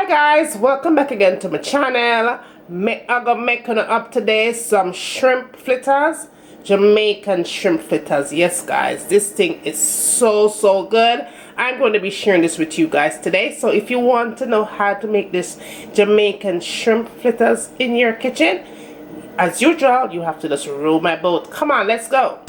Hi guys, welcome back again to my channel. I'm gonna make up today some shrimp fritters, Jamaican shrimp fritters. Yes guys, this thing is so good. I'm going to be sharing this with you guys today. So if you want to know how to make this Jamaican shrimp fritters in your kitchen, as usual, you have to just row my boat. Come on, let's go.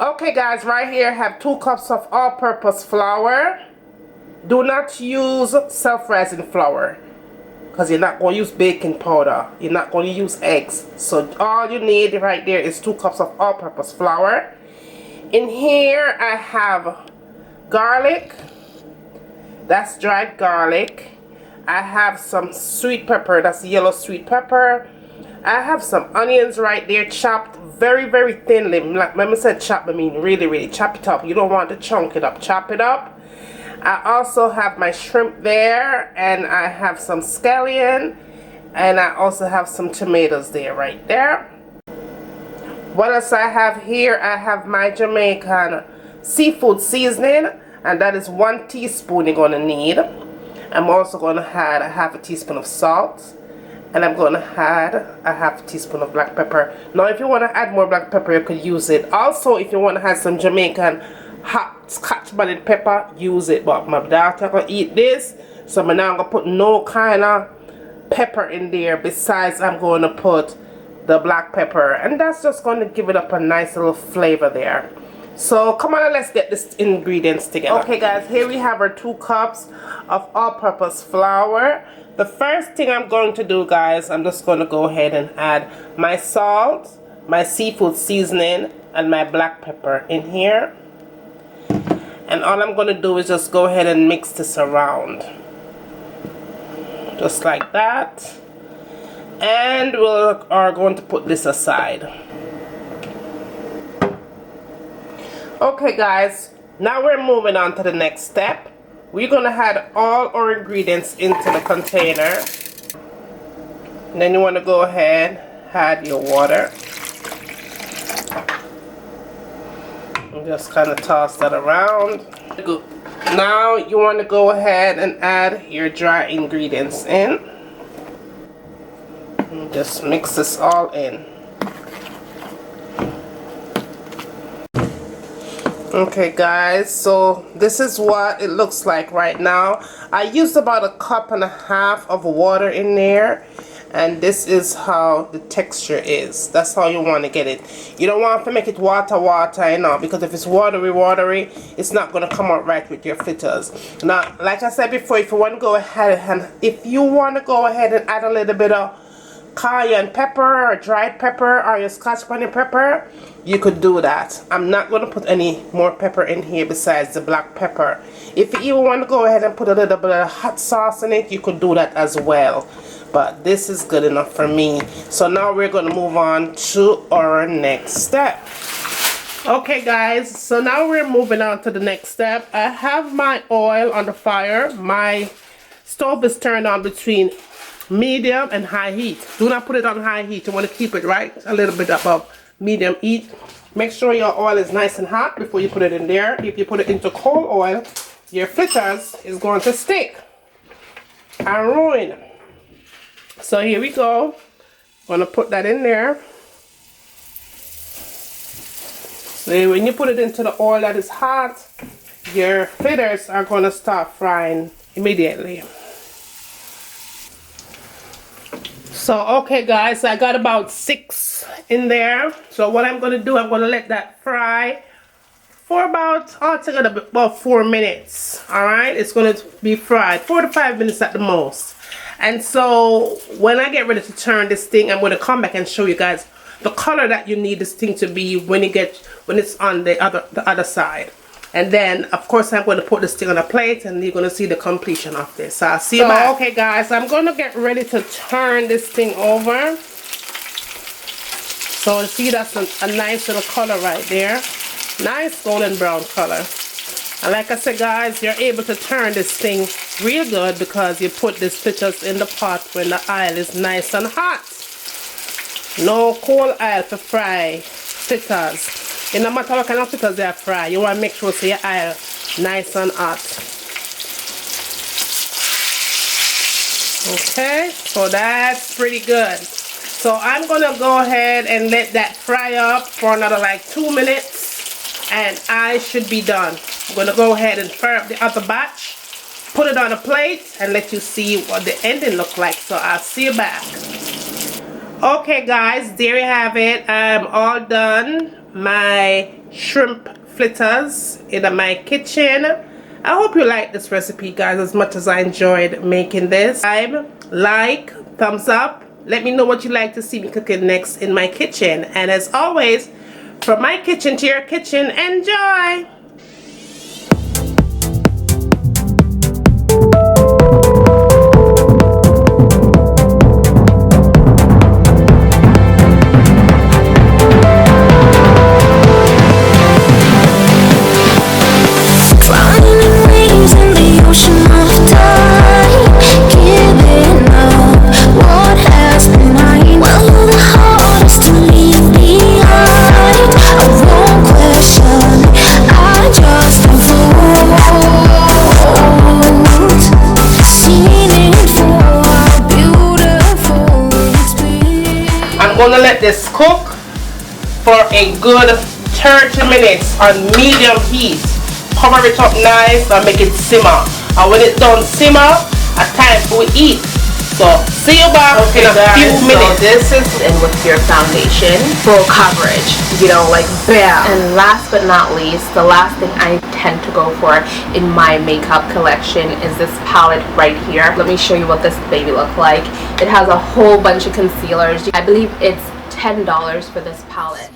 Okay guys, right here I have 2 cups of all-purpose flour. Do not use self-rising flour because you're not going to use baking powder. You're not going to use eggs. So all you need right there is 2 cups of all-purpose flour. In here I have garlic. That's dried garlic. I have some sweet pepper. That's yellow sweet pepper. I have some onions right there chopped very thinly. Like when I said chop, I mean really chop it up. You don't want to chunk it up, chop it up. I also have my shrimp there, and I have some scallion, and I also have some tomatoes there right there. What else I have here? I have my Jamaican seafood seasoning, and that is 1 teaspoon you're going to need. I'm also going to add a half a teaspoon of salt. And I'm going to add a half teaspoon of black pepper. Now if you want to add more black pepper, you could use it. Also, if you want to add some Jamaican hot scotch bonnet pepper, use it. But my daughter going to eat this, so I'm now going to put no kind of pepper in there. Besides, I'm going to put the black pepper. And that's just going to give it up a nice little flavor there. So come on, let's get these ingredients together. Okay guys, here we have our 2 cups of all-purpose flour. The first thing I'm going to do, guys, I'm just going to go ahead and add my salt, my seafood seasoning, and my black pepper in here. And all I'm going to do is just go ahead and mix this around. Just like that. And we are going to put this aside. Okay guys, now we're moving on to the next step. We're going to add all our ingredients into the container. And then you want to go ahead, add your water. And just kind of toss that around. Good. Now you want to go ahead and add your dry ingredients in. And just mix this all in. Okay guys, so this is what it looks like right now. I used about 1.5 cups of water in there, and this is how the texture is. That's how you want to get it. You don't want to make it water, you know, because if it's watery, it's not going to come out right with your fritters. Now, like I said before, if you want to go ahead and add a little bit of cayenne pepper or dried pepper or your scotch bonnet pepper, you could do that. I'm not going to put any more pepper in here besides the black pepper. If you even want to go ahead and put a little bit of hot sauce in it, you could do that as well. But this is good enough for me. So now we're going to move on to our next step. Okay guys, so now we're moving on to the next step. I have my oil on the fire. My stove is turned on between medium and high heat. Do not put it on high heat. You want to keep it right a little bit above medium heat. Make sure your oil is nice and hot before you put it in there. If you put it into cold oil, your fritters is going to stick and ruin. So here we go. I'm going to put that in there. So when you put it into the oil that is hot, your fritters are going to start frying immediately. So okay guys, I got about 6 in there. So what I'm going to do, I'm going to let that fry for altogether about 4 minutes. Alright, it's going to be fried 4 to 5 minutes at the most. And so when I get ready to turn this thing, I'm going to come back and show you guys the color that you need this thing to be when it's on the other side. And then, of course, I'm going to put this thing on a plate, and you're going to see the completion of this. So I'll see you back. Okay, guys, I'm going to get ready to turn this thing over. So see, that's a nice little color right there. Nice golden brown color. And like I said, guys, you're able to turn this thing real good because you put this fritters in the pot when the oil is nice and hot. No cold oil to fry fritters. No matter what kind of fritters they fry, you want to make sure your oil nice and hot. Okay, so that's pretty good. So I'm gonna go ahead and let that fry up for another like 2 minutes, and I should be done. I'm gonna go ahead and fry up the other batch, put it on a plate, and let you see what the ending look like. So I'll see you back. Okay, guys, there you have it. I'm all done. My shrimp fritters in my kitchen. I hope you like this recipe, guys, as much as I enjoyed making this. Like, thumbs up. Let me know what you like to see me cooking next in my kitchen. And as always, from my kitchen to your kitchen, enjoy! I'm gonna let this cook for a good 30 minutes on medium heat. Cover it up nice and make it simmer. And when it's done simmer, it's time for we eat. So see you back in a few minutes. So this is in with your foundation, full coverage, you know, like bam. And last but not least, the last thing I tend to go for in my makeup collection is this palette right here. Let me show you what this baby looks like. It has a whole bunch of concealers. I believe it's $10 for this palette.